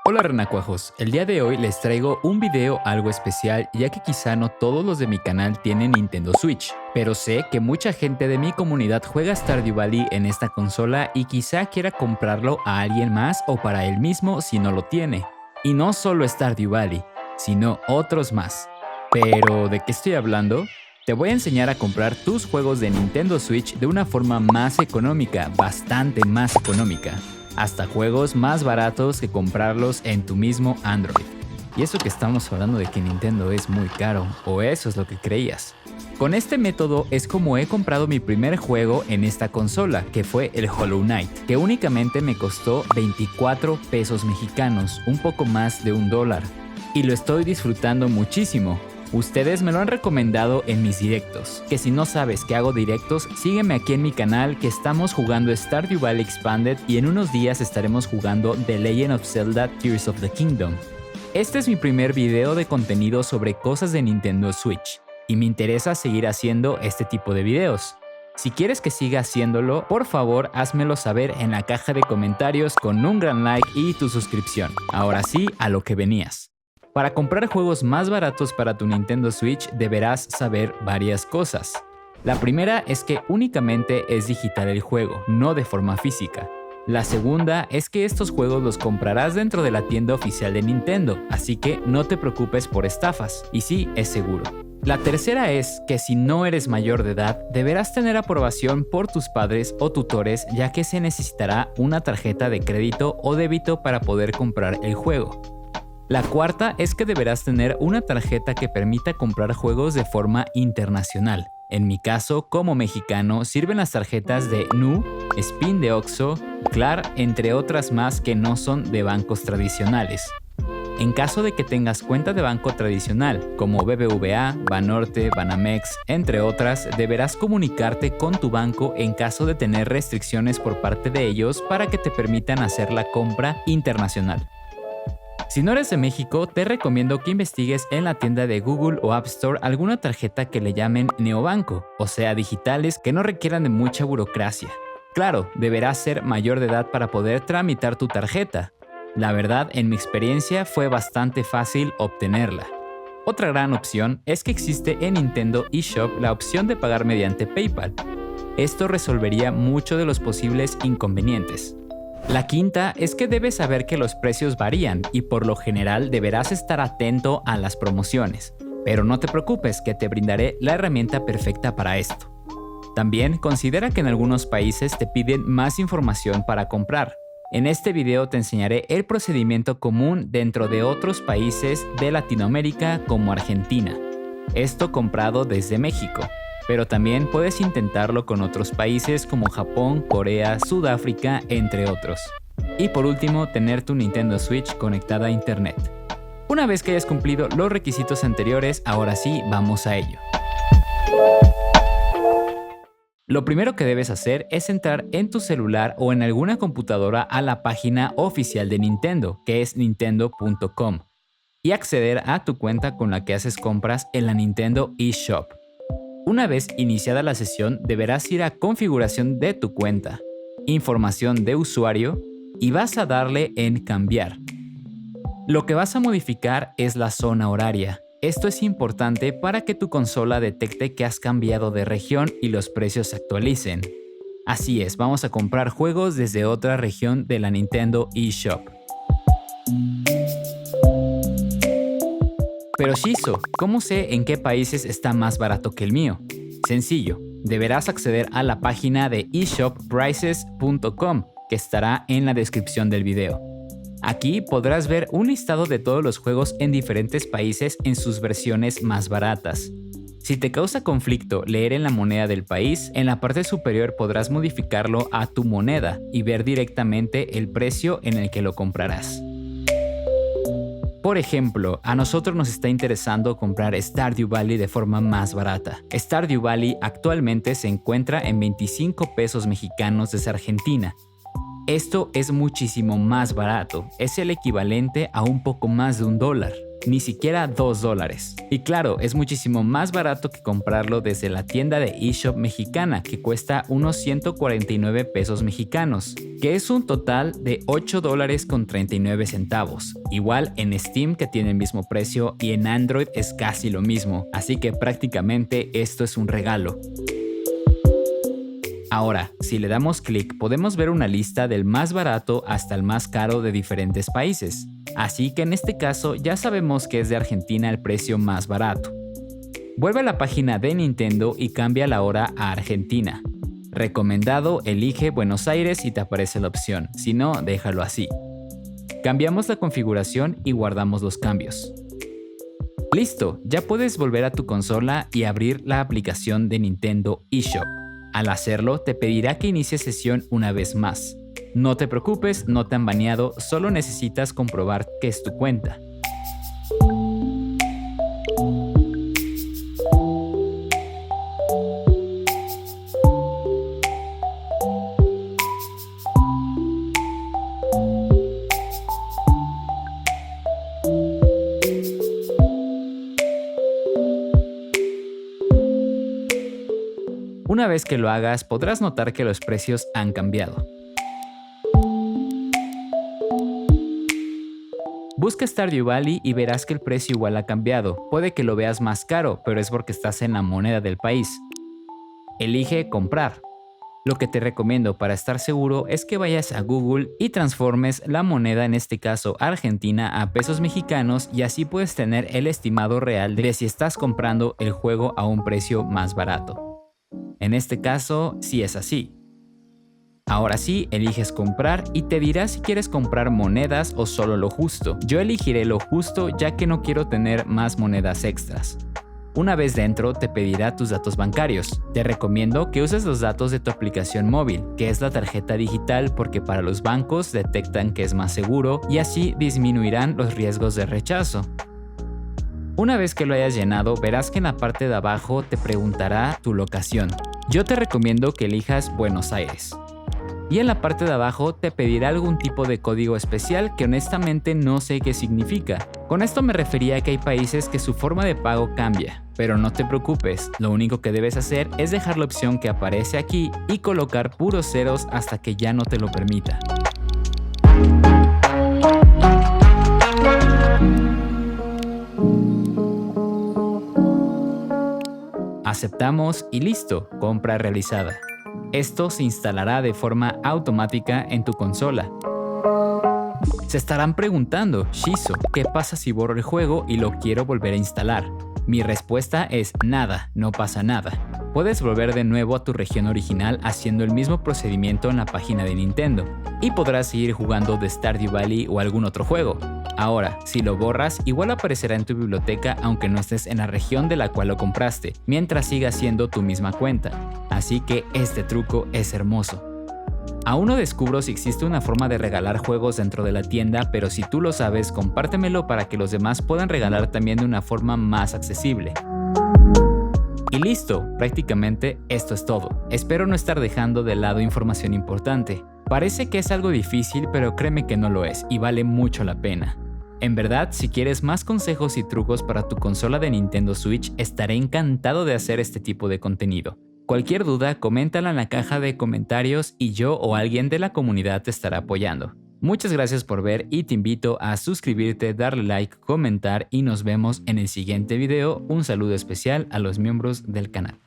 Hola renacuajos, el día de hoy les traigo un video algo especial ya que quizá no todos los de mi canal tienen Nintendo Switch, pero sé que mucha gente de mi comunidad juega Stardew Valley en esta consola y quizá quiera comprarlo a alguien más o para él mismo si no lo tiene. Y no solo Stardew Valley, sino otros más. Pero, ¿de qué estoy hablando? Te voy a enseñar a comprar tus juegos de Nintendo Switch de una forma más económica, bastante más económica. Hasta juegos más baratos que comprarlos en tu mismo Android. Y eso que estamos hablando de que Nintendo es muy caro, o eso es lo que creías. Con este método es como he comprado mi primer juego en esta consola, que fue el Hollow Knight, que únicamente me costó 24 pesos mexicanos, un poco más de $1. Y lo estoy disfrutando muchísimo. Ustedes me lo han recomendado en mis directos, que si no sabes que hago directos, sígueme aquí en mi canal que estamos jugando Stardew Valley Expanded y en unos días estaremos jugando The Legend of Zelda Tears of the Kingdom. Este es mi primer video de contenido sobre cosas de Nintendo Switch, y me interesa seguir haciendo este tipo de videos. Si quieres que siga haciéndolo, por favor házmelo saber en la caja de comentarios con un gran like y tu suscripción. Ahora sí, a lo que venías. Para comprar juegos más baratos para tu Nintendo Switch deberás saber varias cosas. La primera es que únicamente es digital el juego, no de forma física. La segunda es que estos juegos los comprarás dentro de la tienda oficial de Nintendo, así que no te preocupes por estafas, y sí, es seguro. La tercera es que si no eres mayor de edad, deberás tener aprobación por tus padres o tutores, ya que se necesitará una tarjeta de crédito o débito para poder comprar el juego. La cuarta es que deberás tener una tarjeta que permita comprar juegos de forma internacional. En mi caso, como mexicano, sirven las tarjetas de Nu, Spin de Oxxo, Clar, entre otras más que no son de bancos tradicionales. En caso de que tengas cuenta de banco tradicional, como BBVA, Banorte, Banamex, entre otras, deberás comunicarte con tu banco en caso de tener restricciones por parte de ellos para que te permitan hacer la compra internacional. Si no eres de México, te recomiendo que investigues en la tienda de Google o App Store alguna tarjeta que le llamen neobanco, o sea, digitales que no requieran de mucha burocracia. Claro, deberás ser mayor de edad para poder tramitar tu tarjeta. La verdad, en mi experiencia fue bastante fácil obtenerla. Otra gran opción es que existe en Nintendo eShop la opción de pagar mediante PayPal. Esto resolvería muchos de los posibles inconvenientes. La quinta es que debes saber que los precios varían y por lo general deberás estar atento a las promociones, pero no te preocupes que te brindaré la herramienta perfecta para esto. También considera que en algunos países te piden más información para comprar. En este video te enseñaré el procedimiento común dentro de otros países de Latinoamérica como Argentina. Esto comprado desde México. Pero también puedes intentarlo con otros países como Japón, Corea, Sudáfrica, entre otros. Y por último, tener tu Nintendo Switch conectada a internet. Una vez que hayas cumplido los requisitos anteriores, ahora sí, vamos a ello. Lo primero que debes hacer es entrar en tu celular o en alguna computadora a la página oficial de Nintendo, que es nintendo.com, y acceder a tu cuenta con la que haces compras en la Nintendo eShop. Una vez iniciada la sesión, deberás ir a configuración de tu cuenta, información de usuario y vas a darle en cambiar. Lo que vas a modificar es la zona horaria. Esto es importante para que tu consola detecte que has cambiado de región y los precios se actualicen. Así es, vamos a comprar juegos desde otra región de la Nintendo eShop. Pero Shizo, ¿cómo sé en qué países está más barato que el mío? Sencillo, deberás acceder a la página de eShopPrices.com, que estará en la descripción del video. Aquí podrás ver un listado de todos los juegos en diferentes países en sus versiones más baratas. Si te causa conflicto leer en la moneda del país, en la parte superior podrás modificarlo a tu moneda y ver directamente el precio en el que lo comprarás. Por ejemplo, a nosotros nos está interesando comprar Stardew Valley de forma más barata. Stardew Valley actualmente se encuentra en 25 pesos mexicanos desde Argentina. Esto es muchísimo más barato, es el equivalente a un poco más de $1. ni siquiera $2. Y claro, es muchísimo más barato que comprarlo desde la tienda de eShop mexicana, que cuesta unos 149 pesos mexicanos, que es un total de $8.39. Igual en Steam, que tiene el mismo precio, y en Android es casi lo mismo, así que prácticamente esto es un regalo. Ahora, si le damos clic, podemos ver una lista del más barato hasta el más caro de diferentes países. Así que en este caso ya sabemos que es de Argentina el precio más barato. Vuelve a la página de Nintendo y cambia la hora a Argentina. Recomendado, elige Buenos Aires y te aparece la opción, si no, déjalo así. Cambiamos la configuración y guardamos los cambios. Listo, ya puedes volver a tu consola y abrir la aplicación de Nintendo eShop. Al hacerlo, te pedirá que inicies sesión una vez más. No te preocupes, no te han baneado, solo necesitas comprobar que es tu cuenta. Una vez que lo hagas, podrás notar que los precios han cambiado. Busca Stardew Valley y verás que el precio igual ha cambiado. Puede que lo veas más caro, pero es porque estás en la moneda del país. Elige comprar. Lo que te recomiendo para estar seguro es que vayas a Google y transformes la moneda, en este caso Argentina, a pesos mexicanos, y así puedes tener el estimado real de si estás comprando el juego a un precio más barato. En este caso, sí es así. Ahora sí, eliges comprar y te dirá si quieres comprar monedas o solo lo justo. Yo elegiré lo justo ya que no quiero tener más monedas extras. Una vez dentro, te pedirá tus datos bancarios. Te recomiendo que uses los datos de tu aplicación móvil, que es la tarjeta digital, porque para los bancos detectan que es más seguro y así disminuirán los riesgos de rechazo. Una vez que lo hayas llenado, verás que en la parte de abajo te preguntará tu locación. Yo te recomiendo que elijas Buenos Aires. Y en la parte de abajo te pedirá algún tipo de código especial que honestamente no sé qué significa. Con esto me refería a que hay países que su forma de pago cambia, pero no te preocupes, lo único que debes hacer es dejar la opción que aparece aquí y colocar puros ceros hasta que ya no te lo permita. Aceptamos y listo, compra realizada. Esto se instalará de forma automática en tu consola. Se estarán preguntando, Shizo, ¿qué pasa si borro el juego y lo quiero volver a instalar? Mi respuesta es nada, no pasa nada. Puedes volver de nuevo a tu región original haciendo el mismo procedimiento en la página de Nintendo y podrás seguir jugando de Stardew Valley o algún otro juego. Ahora, si lo borras, igual aparecerá en tu biblioteca aunque no estés en la región de la cual lo compraste, mientras siga siendo tu misma cuenta. Así que este truco es hermoso. Aún no descubro si existe una forma de regalar juegos dentro de la tienda, pero si tú lo sabes, compártemelo para que los demás puedan regalar también de una forma más accesible. Y listo, prácticamente esto es todo. Espero no estar dejando de lado información importante. Parece que es algo difícil, pero créeme que no lo es y vale mucho la pena. En verdad, si quieres más consejos y trucos para tu consola de Nintendo Switch, estaré encantado de hacer este tipo de contenido. Cualquier duda, coméntala en la caja de comentarios y yo o alguien de la comunidad te estará apoyando. Muchas gracias por ver y te invito a suscribirte, darle like, comentar y nos vemos en el siguiente video. Un saludo especial a los miembros del canal.